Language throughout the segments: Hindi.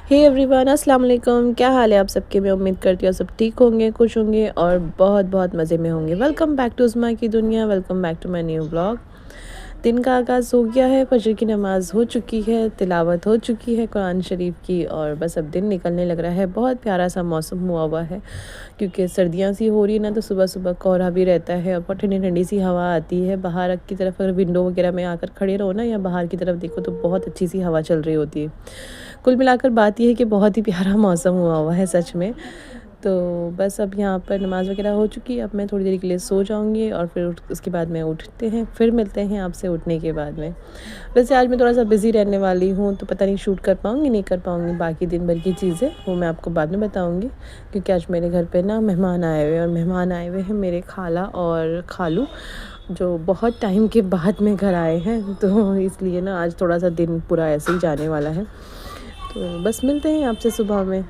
हे एवरीवन, अस्सलाम वालेकुम। क्या हाल है आप सबके? मैं उम्मीद करती हूँ सब ठीक होंगे, खुश होंगे और बहुत बहुत मज़े में होंगे। वेलकम बैक टू उस्मा की दुनिया, welcome back to my new blog. दिन का आगाज़ हो गया है, फजर की नमाज़ हो चुकी है, तिलावत हो चुकी है कुरान शरीफ की और बस अब दिन निकलने लग रहा है। बहुत प्यारा सा मौसम हुआ हुआ है क्योंकि सर्दियाँ सी हो रही है ना, तो सुबह सुबह कोहरा भी रहता है और बहुत ठंडी ठंडी सी हवा आती है। बाहर की तरफ अगर विंडो वगैरह में आकर खड़े रहो ना या बाहर की तरफ देखो तो बहुत अच्छी सी हवा चल रही होती है। कुल मिलाकर बात ये है कि बहुत ही प्यारा मौसम हुआ हुआ है सच में। तो बस अब यहाँ पर नमाज़ वगैरह हो चुकी है। अब मैं थोड़ी देर के लिए सो जाऊँगी और फिर उसके बाद में उठते हैं, फिर मिलते हैं आपसे उठने के बाद में। वैसे आज मैं थोड़ा-सा बिज़ी रहने वाली हूँ, तो पता नहीं शूट कर पाऊँगी, नहीं कर पाऊँगी। बाकी दिन भर की चीज़ें वो मैं आपको बाद में बताऊँगी क्योंकि आज मेरे घर पे ना मेहमान आए हुए हैं और मेहमान आए हुए हैं मेरे खाला और खालू, जो बहुत टाइम के बाद में घर आए हैं। तो इसलिए ना आज थोड़ा-सा दिन पूरा ऐसे ही जाने वाला है। तो बस मिलते हैं आपसे सुबह में।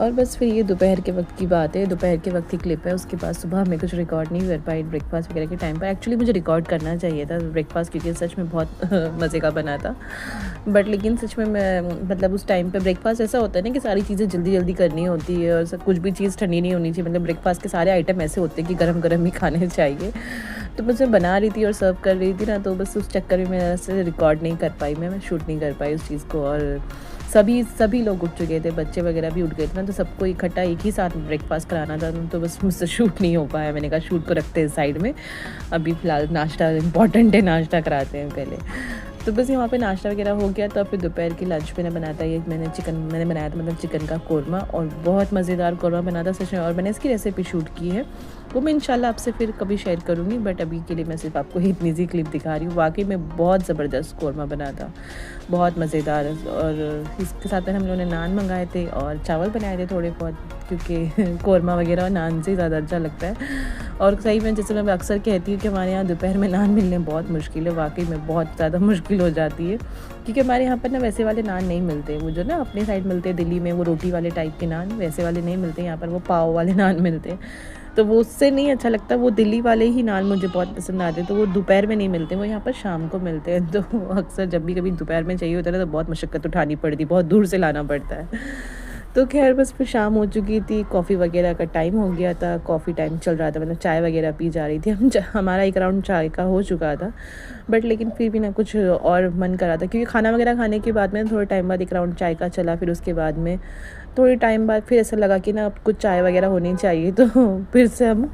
और बस फिर ये दोपहर के वक्त की बात है, दोपहर के वक्त की क्लिप है। उसके बाद सुबह मैं कुछ रिकॉर्ड नहीं कर पाई ब्रेकफास्ट वगैरह के टाइम पर। एक्चुअली मुझे रिकॉर्ड करना चाहिए था ब्रेकफास्ट क्योंकि सच में बहुत मज़े का बना था। बट लेकिन सच में मैं मतलब उस टाइम पे ब्रेकफास्ट ऐसा होता है ना कि सारी चीज़ें जल्दी जल्दी करनी होती है और सब कुछ भी चीज़ ठंडी नहीं होनी चाहिए। मतलब ब्रेकफास्ट के सारे आइटम ऐसे होते हैं कि गरम गरम ही खाने चाहिए। तो बस मैं बना रही थी और सर्व कर रही थी ना, तो बस उस चक्कर में मैं ऐसे रिकॉर्ड नहीं कर पाई, मैं शूट नहीं कर पाई उस चीज़ को। और सभी लोग उठ चुके थे, बच्चे वगैरह भी उठ गए थे ना, तो सबको इकट्ठा एक ही साथ ब्रेकफास्ट कराना था, तो बस मुझसे शूट नहीं हो पाया। मैंने कहा शूट को रखते हैं साइड में, अभी फ़िलहाल नाश्ता इम्पॉर्टेंट है, नाश्ता कराते हैं पहले। तो बस यहाँ पे नाश्ता वगैरह हो गया। तो फिर दोपहर की लंच मैंने बनाया था, ये मैंने बनाया था मतलब चिकन का कोरमा, और बहुत मज़ेदार कोरमा बना था सच में। और मैंने इसकी रेसिपी शूट की है, वो मैं इंशाल्लाह आपसे फिर कभी शेयर करूँगी, बट अभी के लिए मैं सिर्फ आपको इतनी सी क्लिप दिखा रही हूँ। वाकई में बहुत ज़बरदस्त कोरमा बना था, बहुत मज़ेदार। और इसके साथ में हम लोगों ने नान मंगाए थे और चावल बनाए थे थोड़े बहुत, क्योंकि कोरमा वगैरह नान से ज़्यादा अच्छा लगता है। और सही में जैसे मैं अक्सर कहती हूँ कि हमारे यहाँ दोपहर में नान मिलने बहुत मुश्किल है, वाकई में बहुत ज़्यादा मुश्किल हो जाती है, क्योंकि हमारे यहाँ पर ना वैसे वाले नान नहीं मिलते। वो जो ना अपने साइड मिलते हैं दिल्ली में, वो रोटी वाले टाइप के नान वैसे वाले नहीं मिलते यहाँ पर, वो पाव वाले नान मिलते हैं। तो वो उससे नहीं अच्छा लगता, वो दिल्ली वाले ही नान मुझे बहुत पसंद आते हैं। तो वो दोपहर में नहीं मिलते, वो यहाँ पर शाम को मिलते हैं। तो अक्सर जब भी कभी दोपहर में चाहिए होता है ना, तो बहुत मशक्क़त उठानी पड़ती, बहुत दूर से लाना पड़ता है। तो खैर बस फिर शाम हो चुकी थी, कॉफ़ी वगैरह का टाइम हो गया था, कॉफ़ी टाइम चल रहा था, मतलब चाय वगैरह पी जा रही थी। हमारा एक राउंड चाय का हो चुका था, बट लेकिन फिर भी ना कुछ और मन कर रहा था, क्योंकि खाना वगैरह खाने के बाद में थोड़े टाइम बाद एक राउंड चाय का चला। फिर उसके बाद में थोड़े टाइम बाद फिर ऐसा लगा कि ना अब कुछ चाय वगैरह होनी चाहिए, तो फिर से हम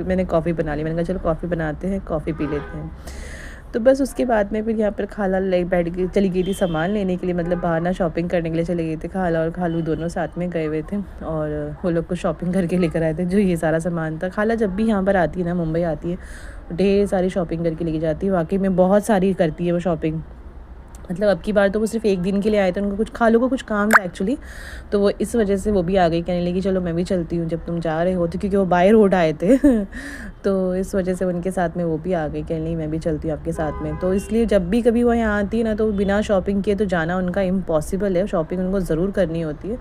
मैंने कॉफ़ी बना ली। मैंने कहा चलो कॉफ़ी बनाते हैं, कॉफ़ी पी लेते हैं। तो बस उसके बाद में फिर यहाँ पर खाला ले बैठ गई, चली गई थी सामान लेने के लिए, मतलब बाहर ना शॉपिंग करने के लिए चले गए थे। खाला और खालू दोनों साथ में गए हुए थे और वो लोग को शॉपिंग करके लेकर आए थे, जो ये सारा सामान था। खाला जब भी यहाँ पर आती है ना, मुंबई आती है, ढेर सारी शॉपिंग करके लेके जाती है। वाकई में बहुत सारी करती है वो शॉपिंग। मतलब अब की बार तो वो सिर्फ एक दिन के लिए आए थे, उनको कुछ खालू को कुछ काम था एक्चुअली, तो वो इस वजह से वो भी आ गई, कहने लगी चलो मैं भी चलती हूँ जब तुम जा रहे हो, तो क्योंकि वो बाय रोड आए थे तो इस वजह से उनके साथ में वो भी आ गई, कहने लगी मैं भी चलती हूँ आपके साथ में। तो इसलिए जब भी कभी वो यहाँ आती है ना, तो बिना शॉपिंग किए तो जाना उनका इम्पॉसिबल है, शॉपिंग उनको ज़रूर करनी होती है।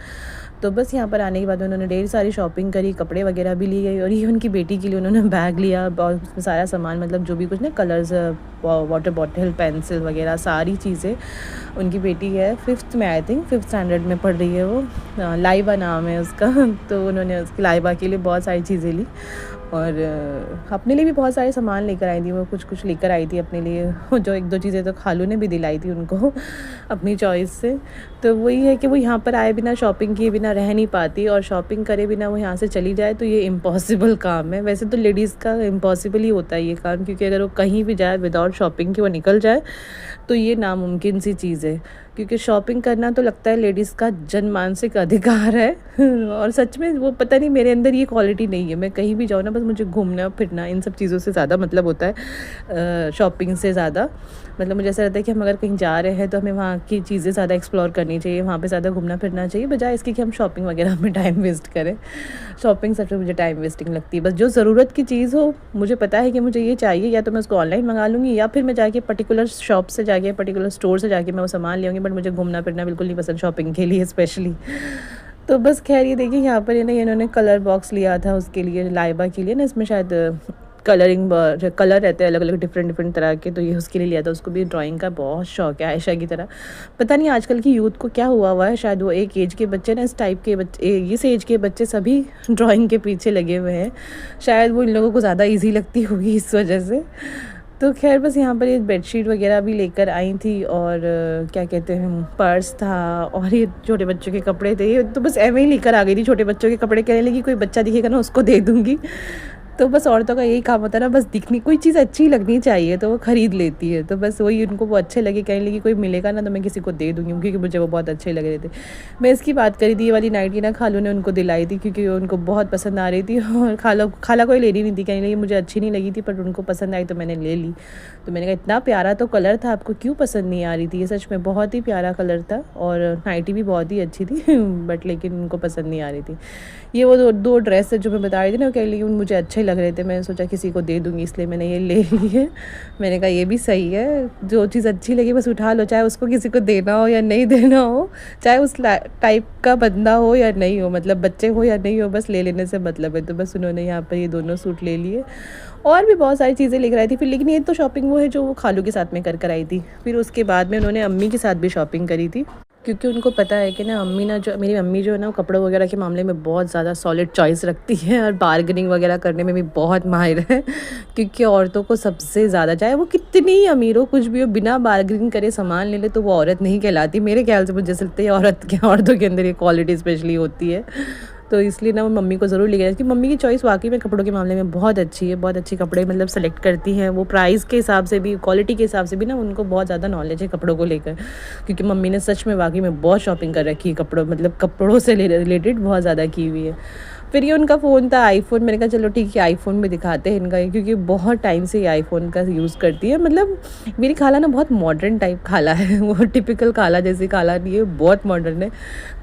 तो बस यहाँ पर आने के बाद उन्होंने ढेर सारी शॉपिंग करी, कपड़े वगैरह भी ली गई, और ये उनकी बेटी के लिए उन्होंने बैग लिया और उसमें सारा सामान, मतलब जो भी कुछ ना कलर्स, वाटर बॉटल, पेंसिल वगैरह सारी चीज़ें। उनकी बेटी है 5th में, आई थिंक 5th स्टैंडर्ड में पढ़ रही है वो, लाइबा नाम है उसका तो उन्होंने उसकी लाइबा के लिए बहुत सारी चीज़ें ली और अपने लिए भी बहुत सारे सामान लेकर आई थी। वो कुछ कुछ लेकर आई थी अपने लिए, जो एक दो चीज़ें तो खालू ने भी दिलाई थी उनको अपनी चॉइस से। तो वही है कि वो यहाँ पर आए बिना शॉपिंग किए बिना रह नहीं पाती, और शॉपिंग करे बिना वो यहाँ से चली जाए तो ये इम्पॉसिबल काम है। वैसे तो लेडीज़ का इम्पॉसिबल ही होता है ये काम, क्योंकि अगर वो कहीं भी जाए विदाउट शॉपिंग के वो निकल जाए तो ये नामुमकिन सी चीज़ है। क्योंकि शॉपिंग करना तो लगता है लेडीज़ का जनमानसिक अधिकार है और सच में वो पता नहीं मेरे अंदर ये क्वालिटी नहीं है। मैं कहीं भी जाऊँ ना, बस मुझे घूमना फिरना इन सब चीज़ों से ज़्यादा मतलब होता है शॉपिंग से ज़्यादा। मतलब मुझे ऐसा लगता है कि हम अगर कहीं जा रहे हैं तो हमें वहाँ की चीज़ें ज़्यादा एक्सप्लोर करनी चाहिए, वहाँ पे ज़्यादा घूमना फिरना चाहिए, बजाय इसके कि हम शॉपिंग वगैरह में टाइम वेस्ट करें। शॉपिंग सबसे मुझे टाइम वेस्टिंग लगती है। बस जो ज़रूरत की चीज़ हो, मुझे पता है कि मुझे ये चाहिए, या तो मैं उसको ऑनलाइन मंगा लूँगी या फिर मैं जाके पर्टिकुलर शॉप से जाके पर्टिकुलर स्टोर से जाके मैं वो सामान ले आऊँगी। बट मुझे घूमना फिरना बिल्कुल नहीं पसंद शॉपिंग के लिए स्पेशली। तो बस खैर ये देखिए यहाँ पर ये ना इन्होंने कलर बॉक्स लिया था उसके लिए, लाइबा के लिए ना, इसमें शायद कलरिंग कलर रहते हैं अलग अलग डिफरेंट डिफरेंट तरह के, तो ये उसके लिए लिया था। उसको भी ड्राइंग का बहुत शौक है आयशा की तरह। पता नहीं आजकल की यूथ को क्या हुआ है, शायद वो एक एज के बच्चे ना, इस टाइप के बच्चे, इस एज के बच्चे सभी ड्राइंग के पीछे लगे हुए हैं। शायद वो इन लोगों को ज़्यादा ईजी लगती होगी इस वजह से। तो खैर बस यहाँ पर ये बेडशीट वगैरह भी लेकर आई थी, और क्या कहते हैं, पर्स था, और ये छोटे बच्चों के कपड़े थे। ये तो बस ऐਵੇਂ ही लेकर आ गई थी छोटे बच्चों के कपड़े, कहने लगी कोई बच्चा दिखेगा ना उसको दे दूँगी। तो बस औरतों का यही काम होता है ना, बस दिखनी, कोई चीज़ अच्छी लगनी चाहिए तो वो ख़रीद लेती है। तो बस वही उनको वो अच्छे लगे, कहने लगी कोई मिलेगा ना तो मैं किसी को दे दूँगी, क्योंकि मुझे वो बहुत अच्छे लग रहे थे। मैं इसकी बात करी थी, ये वाली नाइटी ना खालू ने उनको दिलाई थी, क्योंकि उनको बहुत पसंद आ रही थी, और खाला कोई लेनी नहीं थी, कहने लगी मुझे अच्छी नहीं लगी थी पर उनको पसंद आई तो मैंने ले ली। तो मैंने कहा इतना प्यारा तो कलर था, आपको क्यों पसंद नहीं आ रही थी? ये सच में बहुत ही प्यारा कलर था, और नाइटी भी बहुत ही अच्छी थी बट लेकिन उनको पसंद नहीं आ रही थी। ये वो दो ड्रेस जो मैं बता रही थी ना, कह ली मुझे अच्छे लग रहे थे, मैंने सोचा किसी को दे दूँगी, इसलिए मैंने ये ले ली है। मैंने कहा ये भी सही है, जो चीज़ अच्छी लगी बस उठा लो, चाहे उसको किसी को देना हो या नहीं देना हो, चाहे उस टाइप का बंदा हो या नहीं हो, मतलब बच्चे हो या नहीं हो, बस ले लेने से मतलब है। तो बस उन्होंने यहाँ पर ये दोनों सूट ले लिए, और भी बहुत सारी चीज़ें लेकर आई थी फिर। लेकिन ये तो शॉपिंग वो है जो वो खालू के साथ में कर आई थी। फिर उसके बाद में उन्होंने अम्मी के साथ भी शॉपिंग करी थी, क्योंकि उनको पता है कि ना अम्मी ना, जो मेरी अम्मी जो है ना, वो कपड़ों वगैरह के मामले में बहुत ज़्यादा सॉलिड चॉइस रखती है, और बार्गेनिंग वगैरह करने में भी बहुत माहिर है। क्योंकि औरतों को सबसे ज़्यादा, चाहे वो कितनी ही अमीर हो, कुछ भी हो, बिना बार्गेनिंग करे सामान ले ले तो वो औरत नहीं कहलाती मेरे ख्याल से। मुझे जैसे लगता है औरतों के अंदर ये क्वालिटी स्पेशली होती है। तो इसलिए ना वो मम्मी को ज़रूर ले गया, कि मम्मी की चॉइस वाकई में कपड़ों के मामले में बहुत अच्छी है, बहुत अच्छे कपड़े मतलब सेलेक्ट करती हैं वो, प्राइस के हिसाब से भी, क्वालिटी के हिसाब से भी ना उनको बहुत ज़्यादा नॉलेज है कपड़ों को लेकर। क्योंकि मम्मी ने सच में वाकई में बहुत शॉपिंग कर रखी है कपड़ों, मतलब कपड़ों से रिलेटेड बहुत ज़्यादा की हुई है। फिर ये उनका फ़ोन था आईफ़ोन, मैंने कहा चलो ठीक है आईफ़ोन में दिखाते हैं इनका, क्योंकि बहुत टाइम से ये आईफ़ोन का यूज़ करती है। मतलब मेरी खाला ना बहुत मॉडर्न टाइप खाला है, वो टिपिकल खाला जैसी खाला नहीं है, बहुत मॉडर्न है।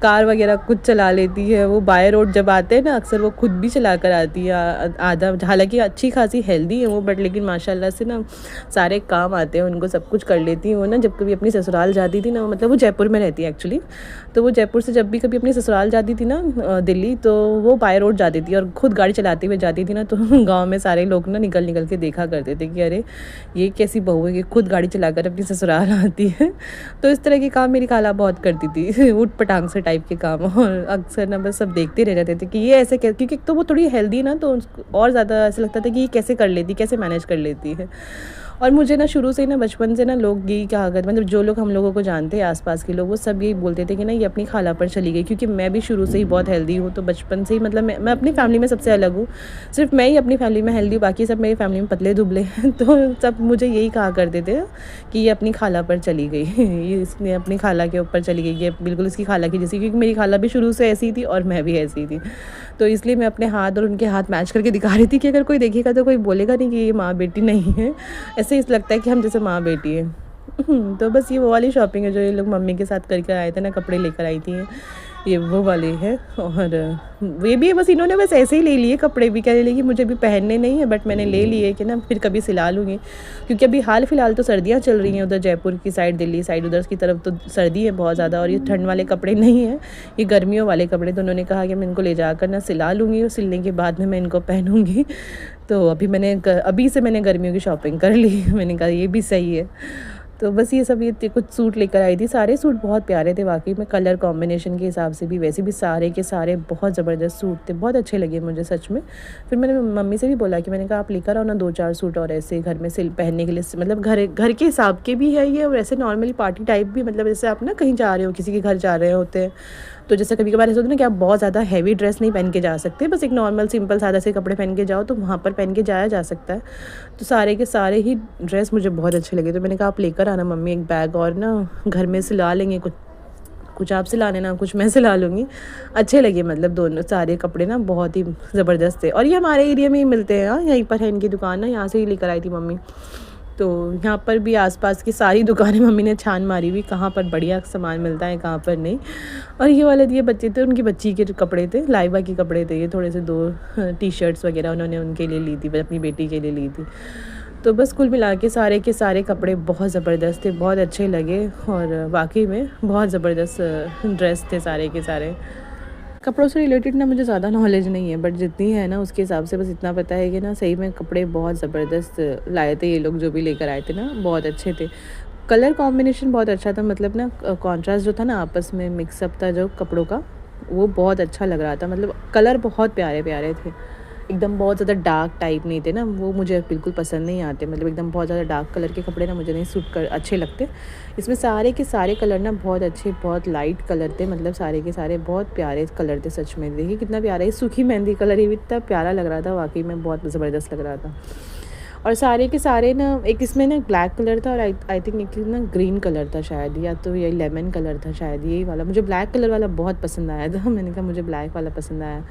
कार वगैरह खुद चला लेती है, वो बाय रोड जब आते हैं ना अक्सर वो खुद भी चला कर आती है आधा। हालांकि अच्छी खासी हेल्दी है वो, बट लेकिन माशाल्लाह से ना सारे काम आते हैं उनको, सब कुछ कर लेती है वो ना। जब कभी अपनी ससुराल जाती थी ना, मतलब वो जयपुर में रहती है एक्चुअली, तो वो जयपुर से जब भी कभी अपनी ससुराल जाती थी ना दिल्ली, तो वो बाय रोड जाती थी और खुद गाड़ी चलाते हुए जाती थी ना। तो गांव में सारे लोग ना निकल के देखा करते थे कि अरे ये कैसी बहू है कि खुद गाड़ी चलाकर अपनी ससुराल आती है। तो इस तरह के काम मेरी खाला बहुत करती थी, ऊट पटांग से टाइप के काम। और अक्सर ना बस सब देखते रह जाते थे कि ये ऐसे, क्योंकि तो वो थोड़ी हेल्दी ना, तो और ज़्यादा ऐसा लगता था कि ये कैसे कर लेती, कैसे मैनेज कर लेती है। और मुझे ना शुरू से ही ना, बचपन से ना लोग यही कहा करते, मतलब जो लोग हम लोगों को जानते हैं आसपास के लोग, वो सब यही बोलते थे कि ना ये अपनी खाला पर चली गई। क्योंकि मैं भी शुरू से ही बहुत हेल्दी हूँ, तो बचपन से ही मतलब मैं अपनी फैमिली में सबसे अलग हूँ, सिर्फ मैं ही अपनी फैमिली में हेल्दी हूँ, बाकी सब मेरी फैमिली में पतले दुबले हैं। तो सब मुझे यही कहा करते थे कि ये अपनी खाला पर चली गई, ये इसने अपनी खाला के ऊपर चली गई, ये बिल्कुल इसकी खाला की जैसी। क्योंकि मेरी खाला भी शुरू से ऐसी थी और मैं भी ऐसी थी, तो इसलिए मैं अपने हाथ और उनके हाथ मैच करके दिखा रही थी कि अगर कोई देखेगा तो कोई बोलेगा नहीं कि ये माँ बेटी नहीं है, ऐसे इस लगता है कि हम जैसे माँ बेटी है। तो बस ये वो वाली शॉपिंग है जो ये लोग मम्मी के साथ करके आए थे ना, कपड़े लेकर आई थी, ये वो वाले हैं। और ये भी बस इन्होंने बस ऐसे ही ले लिए कपड़े भी, कहने लगी मुझे भी पहनने नहीं है, बट मैंने ले लिए कि ना फिर कभी सिला लूँगी। क्योंकि अभी हाल फिलहाल तो सर्दियाँ चल रही हैं उधर जयपुर की साइड, दिल्ली साइड, उधर की तरफ तो सर्दी है बहुत ज़्यादा, और ये ठंड वाले कपड़े नहीं हैं, ये गर्मियों वाले कपड़े। तो उन्होंने कहा कि मैं इनको ले जाकर ना सिला लूँगी, और सिलने के बाद में मैं इनको पहनूँगी। तो अभी से मैंने गर्मियों की शॉपिंग कर ली। मैंने कहा ये भी सही है। तो बस ये सब, ये कुछ सूट लेकर आई थी, सारे सूट बहुत प्यारे थे वाकई में, कलर कॉम्बिनेशन के हिसाब से भी, वैसे भी सारे के सारे बहुत ज़बरदस्त सूट थे, बहुत अच्छे लगे मुझे सच में। फिर मैंने मम्मी से भी बोला कि मैंने कहा आप लेकर आओ ना 2-4 सूट और ऐसे घर में पहनने के लिए, मतलब घर के हिसाब के भी है ये, और ऐसे नॉर्मली पार्टी टाइप भी, मतलब जैसे आप ना कहीं जा रहे हो, किसी के घर जा रहे होते हैं तो जैसे कभी कभार ऐसा होता है ना कि आप बहुत ज़्यादा हैवी ड्रेस नहीं पहन के जा सकते, बस एक नॉर्मल सिंपल सादा से कपड़े पहन के जाओ तो वहाँ पर पहन के जाया जा सकता है। तो सारे के सारे ही ड्रेस मुझे बहुत अच्छे लगे, तो मैंने कहा आप लेकर आना मम्मी एक बैग, और ना घर में सिला लेंगे, कुछ कुछ आप सिला लेना, कुछ मैं सिला लूँगी। अच्छे लगे, मतलब दोनों सारे कपड़े ना बहुत ही ज़बरदस्त थे। और ये हमारे एरिया में ही मिलते हैं, हाँ यहीं पर है इनकी दुकान ना, यहाँ से ही लेकर आई थी मम्मी। तो यहाँ पर भी आसपास की सारी दुकानें मम्मी ने छान मारी हुई, कहाँ पर बढ़िया सामान मिलता है कहाँ पर नहीं। और ये वाले ये बच्चे थे, उनकी बच्ची के कपड़े थे, लाइबा के कपड़े थे ये, थोड़े से 2 टी शर्ट्स वगैरह उन्होंने उनके लिए ली थी, अपनी बेटी के लिए ली थी। तो बस कुल मिला के सारे कपड़े बहुत ज़बरदस्त थे, बहुत अच्छे लगे, और वाकई में बहुत ज़बरदस्त ड्रेस थे सारे के सारे। कपड़ों से रिलेटेड ना मुझे ज़्यादा नॉलेज नहीं है, बट जितनी है ना उसके हिसाब से बस इतना पता है कि ना सही में कपड़े बहुत ज़बरदस्त लाए थे ये लोग, जो भी लेकर आए थे ना बहुत अच्छे थे। कलर कॉम्बिनेशन बहुत अच्छा था, मतलब ना कॉन्ट्रास्ट जो था ना आपस में मिक्सअप था जो कपड़ों का, वो बहुत अच्छा लग रहा था। मतलब कलर बहुत प्यारे प्यारे थे, एकदम बहुत ज़्यादा डार्क टाइप नहीं थे ना, वो मुझे बिल्कुल पसंद नहीं आते। मतलब एकदम बहुत ज़्यादा डार्क कलर के कपड़े ना मुझे नहीं सूट कर अच्छे लगते। इसमें सारे के सारे कलर ना बहुत अच्छे, बहुत लाइट कलर थे, मतलब सारे के सारे बहुत प्यारे कलर थे सच में। देखिए कितना प्यारा है, सूखी मेहंदी कलर, ये भी इतना प्यारा लग रहा था, वाकई में बहुत ज़बरदस्त लग रहा था। और सारे के सारे ना, एक इसमें ना ब्लैक कलर था, और आई थिंक एक ना ग्रीन कलर था शायद, या तो ये लेमन कलर था शायद, यही वाला। मुझे ब्लैक कलर वाला बहुत पसंद आया था, मैंने कहा मुझे ब्लैक वाला पसंद आया,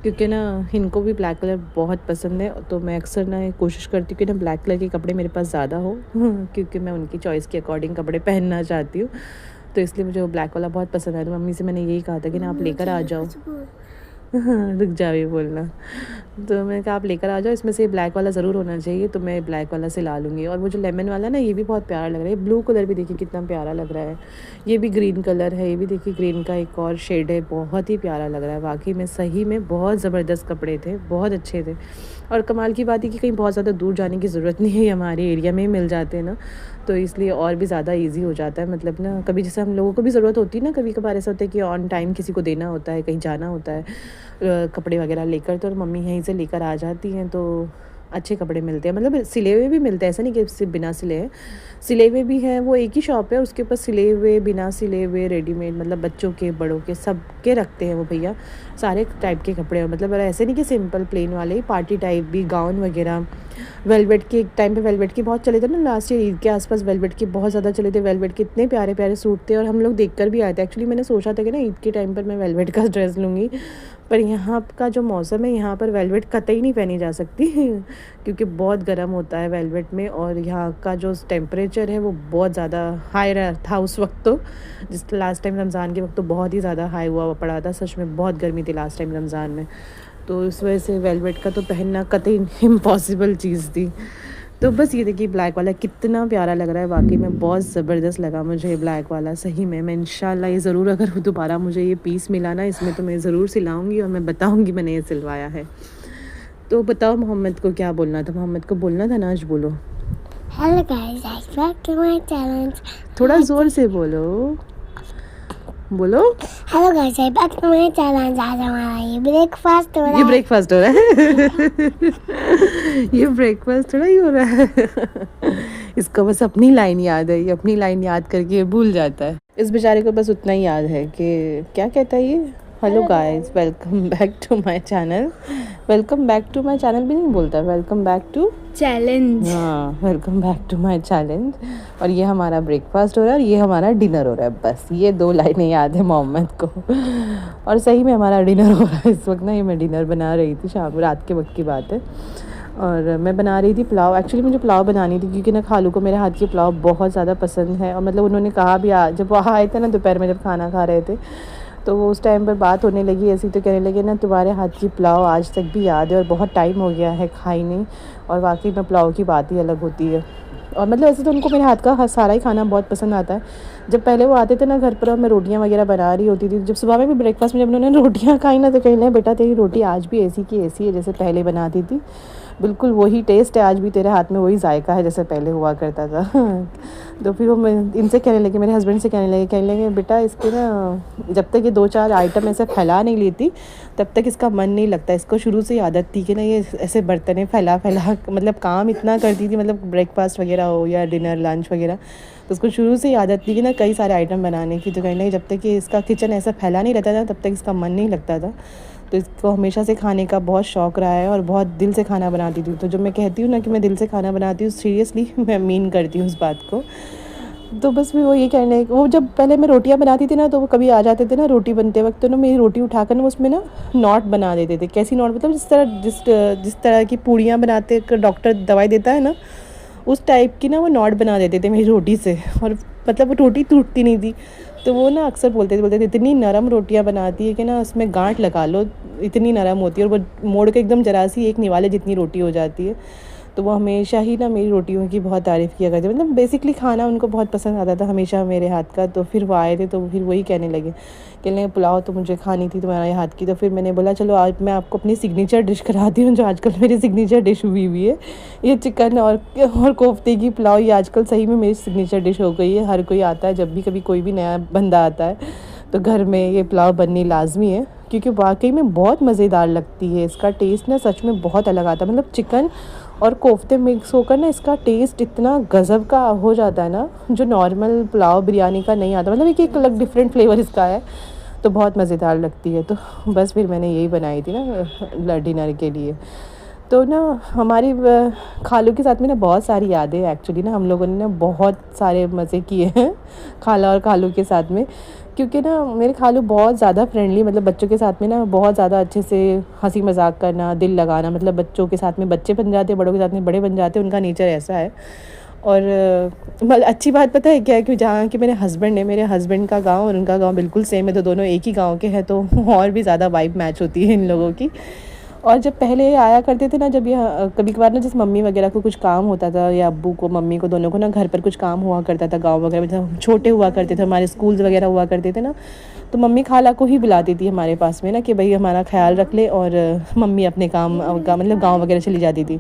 क्योंकि ना इनको भी ब्लैक कलर बहुत पसंद है। तो मैं अक्सर ना कोशिश करती हूँ कि ना ब्लैक कलर के कपड़े मेरे पास ज़्यादा हो क्योंकि मैं उनकी चॉइस के अकॉर्डिंग कपड़े पहनना चाहती हूँ। तो इसलिए मुझे वो ब्लैक वाला बहुत पसंद आया। तो मम्मी से मैंने यही कहा था कि ना आप लेकर आ जाओ। हाँ, रुक जा भी बोलना। तो मैंने कहा आप लेकर आ जाओ, इसमें से ब्लैक वाला ज़रूर होना चाहिए, तो मैं ब्लैक वाला सिला लूँगी। और वो जो लेमन वाला ना, ये भी बहुत प्यारा लग रहा है। ब्लू कलर भी देखिए कितना प्यारा लग रहा है, ये भी ग्रीन कलर है, ये भी देखिए ग्रीन का एक और शेड है, बहुत ही प्यारा लग रहा है। वाकई में सही में बहुत ज़बरदस्त कपड़े थे, बहुत अच्छे थे। और कमाल की बात है कि कहीं बहुत ज़्यादा दूर जाने की ज़रूरत नहीं है, हमारे एरिया में ही मिल जाते हैं ना, तो इसलिए और भी ज़्यादा ईजी हो जाता है। मतलब ना कभी जैसे हम लोगों को भी ज़रूरत होती है ना, कभी कभार ऐसा होता है कि ऑन टाइम किसी को देना होता है, कहीं जाना होता है कपड़े वगैरह लेकर, तो मम्मी यहीं से लेकर आ जाती हैं। तो अच्छे कपड़े मिलते हैं, मतलब सिले हुए भी मिलते हैं, ऐसा नहीं कि सिर्फ बिना सिले हैं, सिले हुए भी हैं। वो एक ही शॉप है, उसके ऊपर सिले हुए, बिना सिले हुए, रेडीमेड, मतलब बच्चों के बड़ों के सब के रखते हैं वो भैया, सारे टाइप के कपड़े। मतलब ऐसे नहीं कि सिंपल प्लेन वाले, पार्टी टाइप भी, गाउन वगैरह। वेलवेट के एक टाइम पे वेलवेट के बहुत चले थे ना, लास्ट ईयर ईद के आसपास वेलवेट के बहुत ज़्यादा चले थे। वेलवेट के इतने प्यारे प्यारे सूट थे, और हम लोग देख कर भी आए थे। एक्चुअली मैंने सोचा था कि ना ईद के टाइम पर मैं वेलवेट का ड्रेस लूँगी, पर यहाँ का जो मौसम है, यहाँ पर वेलवेट कतई नहीं पहनी जा सकती क्योंकि बहुत गर्म होता है वेलवेट में, और यहाँ का जो टेम्परेचर है वो बहुत ज़्यादा हाई रहा था उस वक्त। तो जिस लास्ट टाइम रमज़ान के वक्त तो बहुत ही ज़्यादा हाई हुआ पड़ा था, सच में बहुत गर्मी थी लास्ट टाइम रमज़ान में। तो इस वजह से वेलवेट का तो पहनना कतई इम्पॉसिबल चीज़ थी। तो बस ये देखिए ब्लैक वाला कितना प्यारा लग रहा है, वाकई में बहुत ज़बरदस्त लगा मुझे ये ब्लैक वाला। सही में मैं इंशाल्लाह ये ज़रूर, अगर दोबारा मुझे ये पीस मिला ना इसमें, तो मैं ज़रूर सिलाऊंगी और मैं बताऊंगी मैंने ये सिलवाया है। तो बताओ मोहम्मद को क्या बोलना था, मोहम्मद को बोलना था ना, आज बोलो। Hello guys, back to my channel. थोड़ा ज़ोर से बोलो, बोलो। Hello guys, back to my channel. आज हमारा ये ब्रेकफास्ट हो रहा है। ये ब्रेकफास्ट हो रहा है ये ब्रेकफास्ट थोड़ा ही हो रहा है इसको बस अपनी लाइन याद है, ये अपनी लाइन याद करके ये भूल जाता है। इस बेचारे को बस उतना ही याद है कि क्या कहता है ये, hello guys welcome back to my channel. Welcome back to my channel भी नहीं बोलता, वेलकम बैक टू चैलेंज। हाँ, welcome back to my challenge. और ये हमारा ब्रेकफास्ट हो रहा है और ये हमारा डिनर हो रहा है, बस ये 2 लाइनें याद है मोहम्मद को। और सही में हमारा डिनर हो रहा है इस वक्त ना, ये मैं डिनर बना रही थी, शाम रात के वक्त की बात है। और मैं बना रही थी पुलाव। एक्चुअली मुझे पुलाव बनानी थी क्योंकि ना खालू को मेरे हाथ की पुलाव बहुत ज़्यादा पसंद है। और मतलब उन्होंने कहा भी, जब वहाँ आए थे ना दोपहर में, जब खाना खा रहे थे, तो वो उस टाइम पर बात होने लगी ऐसी, तो कहने लगे ना तुम्हारे हाथ की पुलाव आज तक भी याद है और बहुत टाइम हो गया है खाई नहीं। और वाकई में पुलाव की बात ही अलग होती है। और मतलब ऐसे तो उनको मेरे हाथ का सारा ही खाना बहुत पसंद आता है। जब पहले वो आते थे ना घर पर और मैं रोटियां वगैरह बना रही होती थी, जब सुबह में भी ब्रेकफास्ट में जब उन्होंने रोटियां खाई ना, तो कहीं ना बेटा तेरी रोटी आज भी ऐसी की ऐसी है जैसे पहले बनाती थी, बिल्कुल वही टेस्ट है आज भी तेरे हाथ में, वही जायका है जैसे पहले हुआ करता था तो फिर वो इनसे कहने लगे, मेरे हस्बैंड से कहने लगे बेटा इसके ना जब तक ये 2-4 आइटम ऐसे फैला नहीं लेती तब तक इसका मन नहीं लगता। इसको शुरू से ही आदत थी कि ना ये ऐसे बर्तनें फैला मतलब काम इतना करती थी, मतलब ब्रेकफास्ट वगैरह हो या डिनर लंच वगैरह, तो उसको शुरू से ही आदत थी कि ना कई सारे आइटम बनाने की। तो कहीं ना जब तक कि इसका किचन ऐसा फैला नहीं रहता था तब तक इसका मन नहीं लगता था। तो इसको हमेशा से खाने का बहुत शौक़ रहा है और बहुत दिल से खाना बनाती थी। तो जब मैं कहती हूँ ना कि मैं दिल से खाना बनाती हूँ, सीरियसली मैं मीन करती हूँ उस बात को। तो बस भी वो ये कहने, वो जब पहले मैं रोटियां बनाती थी ना तो वो कभी आ जाते थे ना रोटी बनते वक्त, तो ना मेरी रोटी उठाकर ना उसमें ना नॉट बना देते थे। कैसी नॉट, मतलब जिस तरह की पूड़ियाँ बनाते डॉक्टर दवाई देता है ना, उस टाइप की ना वो नॉट बना देते थे मेरी रोटी से, और मतलब वो रोटी टूटती नहीं थी। तो वो ना अक्सर बोलते थे इतनी नरम रोटियां बनाती है कि ना उसमें गांठ लगा लो, इतनी नरम होती है, और वो मोड़ के एकदम जरा सी एक निवाले जितनी रोटी हो जाती है। तो वो हमेशा ही ना मेरी रोटियों की बहुत तारीफ़ किया करते, मतलब बेसिकली खाना उनको बहुत पसंद आता था हमेशा मेरे हाथ का। तो फिर वो आए थे तो फिर वही कहने लगे पुलाव तो मुझे खानी थी तुम्हारे हाथ की। तो फिर मैंने बोला चलो आज मैं आपको अपनी सिग्नेचर डिश कराती हूँ, जो आजकल मेरी सिग्नेचर डिश हुई हुई है। ये चिकन और कोफ्ते की पुलाव, ये आजकल सही में मेरी सिग्नेचर डिश हो गई है। हर कोई आता है, जब भी कभी कोई भी नया बंदा आता है तो घर में ये पुलाव बननी लाजमी है, क्योंकि वाकई में बहुत मज़ेदार लगती है। इसका टेस्ट ना सच में बहुत अलग आता है, मतलब चिकन और कोफ्ते मिक्स होकर ना इसका टेस्ट इतना गज़ब का हो जाता है ना, जो नॉर्मल पुलाव बिरयानी का नहीं आता, मतलब एक अलग डिफरेंट फ्लेवर इसका है। तो बहुत मज़ेदार लगती है। तो बस फिर मैंने यही बनाई थी ना डिनर के लिए। तो ना हमारी खालू के साथ में ना बहुत सारी यादें एक्चुअली ना, हम लोगों ने ना बहुत सारे मज़े किए हैं खाला और खालू के साथ में, क्योंकि ना मेरे खालू बहुत ज़्यादा फ्रेंडली, मतलब बच्चों के साथ में ना बहुत ज़्यादा अच्छे से हंसी मजाक करना, दिल लगाना, मतलब बच्चों के साथ में बच्चे बन जाते, बड़ों के साथ में बड़े बन जाते, उनका नेचर ऐसा है। और अच्छी बात पता है क्या है कि जहाँ कि मेरे हस्बैंड का गांव और उनका गांव बिल्कुल सेम है, तो दोनों एक ही गांव के हैं, तो और भी ज़्यादा वाइब मैच होती है इन लोगों की। और जब पहले आया करते थे ना, जब ये कभी कभार ना जैसे मम्मी वगैरह को कुछ काम होता था, या अब्बू को मम्मी को दोनों को ना घर पर कुछ काम हुआ करता था गांव वगैरह में, जब छोटे हुआ करते थे, हमारे स्कूल्स वगैरह हुआ करते थे ना, तो मम्मी खाला को ही बुलाती थी हमारे पास में ना कि भाई हमारा ख्याल रख ले, और मम्मी अपने काम का मतलब गाँव वगैरह चली जाती थी।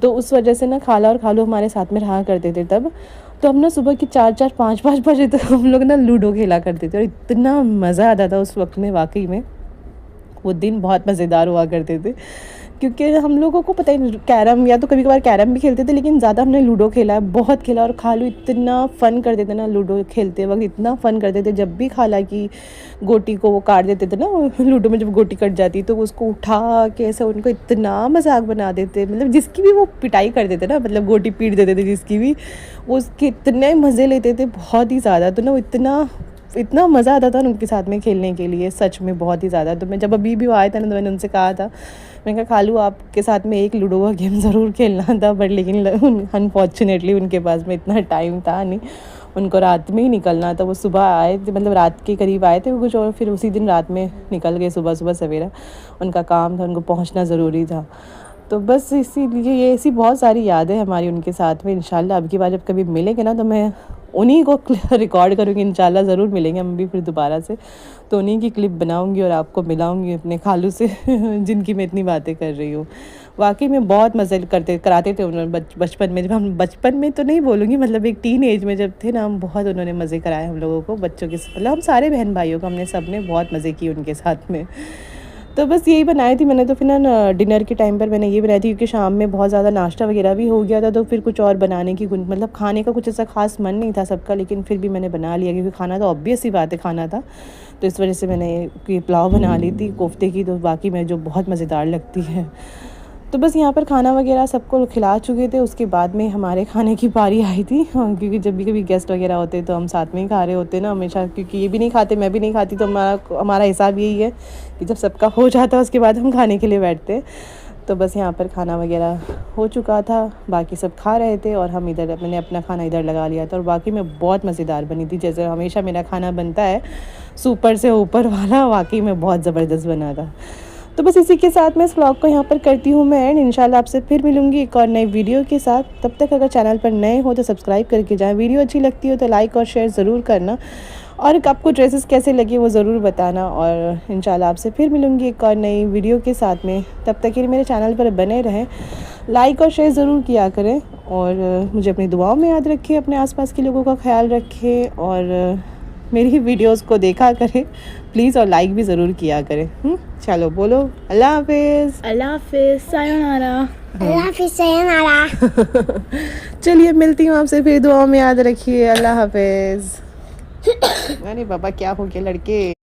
तो उस वजह से ना खाला और खालू हमारे साथ में रहा करते थे तब। तो हम ना सुबह की 4-4 5-5 बजे तक हम लोग ना लूडो खेला करते थे, और इतना मज़ा आता था उस वक्त में। वाकई में वो दिन बहुत मज़ेदार हुआ करते थे, क्योंकि हम लोगों को पता ही कैरम, या तो कभी कभार कैरम भी खेलते थे, लेकिन ज़्यादा हमने लूडो खेला है, बहुत खेला। और खालू इतना फ़न करते थे ना लूडो खेलते वक्त, इतना फ़न करते थे। जब भी खाला की गोटी को वो काट देते थे ना, लूडो में जब गोटी कट जाती तो उसको उठा के ऐसे उनको इतना मजाक बना देते, मतलब जिसकी भी वो पिटाई कर देते ना, मतलब गोटी पीट देते थे जिसकी भी, उसके इतने मज़े लेते थे, बहुत ही ज़्यादा। तो ना इतना मज़ा आता था उनके साथ में खेलने के लिए, सच में बहुत ही ज़्यादा। तो मैं जब अभी भी वो आए थे ना, तो मैंने उनसे कहा था, मैंने कहा खालू आपके साथ में एक लूडो का गेम ज़रूर खेलना था, बट लेकिन अनफॉर्चुनेटली उनके पास में इतना टाइम था नहीं, उनको रात में ही निकलना था। वो सुबह आए थे, मतलब रात के करीब आए थे वो कुछ, और फिर उसी दिन रात में निकल गए सुबह सवेरा, उनका काम था, उनको पहुँचना ज़रूरी था। तो बस इसीलिए ये ऐसी बहुत सारी यादें हमारी उनके साथ में। इंशाल्लाह अब की बार जब कभी मिलेंगे ना, तो मैं उन्हीं को रिकॉर्ड करूँगी, इंशाल्लाह ज़रूर मिलेंगे हम भी फिर दोबारा से, तो उन्हीं की क्लिप बनाऊँगी और आपको मिलाऊँगी अपने खालू से जिनकी मैं इतनी बातें कर रही हूँ। वाकई में बहुत मज़े कराते थे उन्होंने बचपन में। जब हम बचपन में तो नहीं बोलूँगी, मतलब एक टीन एज में जब थे ना, हम बहुत उन्होंने मज़े कराए हम लोगों को, बच्चों के, मतलब हम सारे बहन भाइयों को, हमने सब ने बहुत मज़े किए उनके साथ में। तो बस यही बनाई थी मैंने। तो फिर ना डिनर के टाइम पर मैंने ये बनाई थी, क्योंकि शाम में बहुत ज़्यादा नाश्ता वगैरह भी हो गया था, तो फिर कुछ और बनाने की मतलब खाने का कुछ ऐसा खास मन नहीं था सबका, लेकिन फिर भी मैंने बना लिया, क्योंकि खाना तो ऑब्वियस सी बात है, खाना था। तो इस वजह से मैंने ये पुलाव बना ली थी कोफ्ते की, तो बाकी में जो बहुत मज़ेदार लगती है। तो बस यहाँ पर खाना वगैरह सबको खिला चुके थे। उसके बाद में हमारे खाने की बारी आई थी, क्योंकि जब भी कभी गेस्ट वगैरह होते तो हम साथ में ही खा रहे होते ना हमेशा, क्योंकि ये भी नहीं खाते, मैं भी नहीं खाती, तो हमारा हिसाब यही है कि जब सबका हो जाता है उसके बाद हम खाने के लिए बैठते। तो बस यहाँ पर खाना वगैरह हो चुका था, बाकी सब खा रहे थे, और मैंने अपना खाना इधर लगा लिया था। और बाकी में बहुत मज़ेदार बनी थी, जैसे हमेशा मेरा खाना बनता है, सुपर से ऊपर वाला, वाकई में बहुत ज़बरदस्त बना था। तो बस इसी के साथ मैं इस व्लॉग को यहाँ पर करती हूँ मैं एंड। इंशाल्लाह आपसे फिर मिलूंगी एक और नई वीडियो के साथ। तब तक अगर चैनल पर नए हो तो सब्सक्राइब करके जाएं, वीडियो अच्छी लगती हो तो लाइक और शेयर ज़रूर करना, और आपको ड्रेसेस कैसे लगे वो ज़रूर बताना। और इंशाल्लाह आपसे फिर मिलूंगी एक और नई वीडियो के साथ में। तब तक के लिए मेरे चैनल पर बने रहें, लाइक और शेयर ज़रूर किया करें। और मुझे अपनी दुआओं में याद रखें, अपने आसपास के लोगों का ख्याल रखें और मेरी वीडियोस को देखा करें प्लीज़, और लाइक भी ज़रूर किया करें। चलो बोलो अल्लाह हाफिज़। अल्लाह हाफिज़, सायोनारा। अल्लाह हाफिज़, sayonara। चलिए मिलती हूँ आपसे फिर, दुआओं में याद रखिए। अल्लाह हाफिज़। अरे बाबा क्या हो गया लड़के।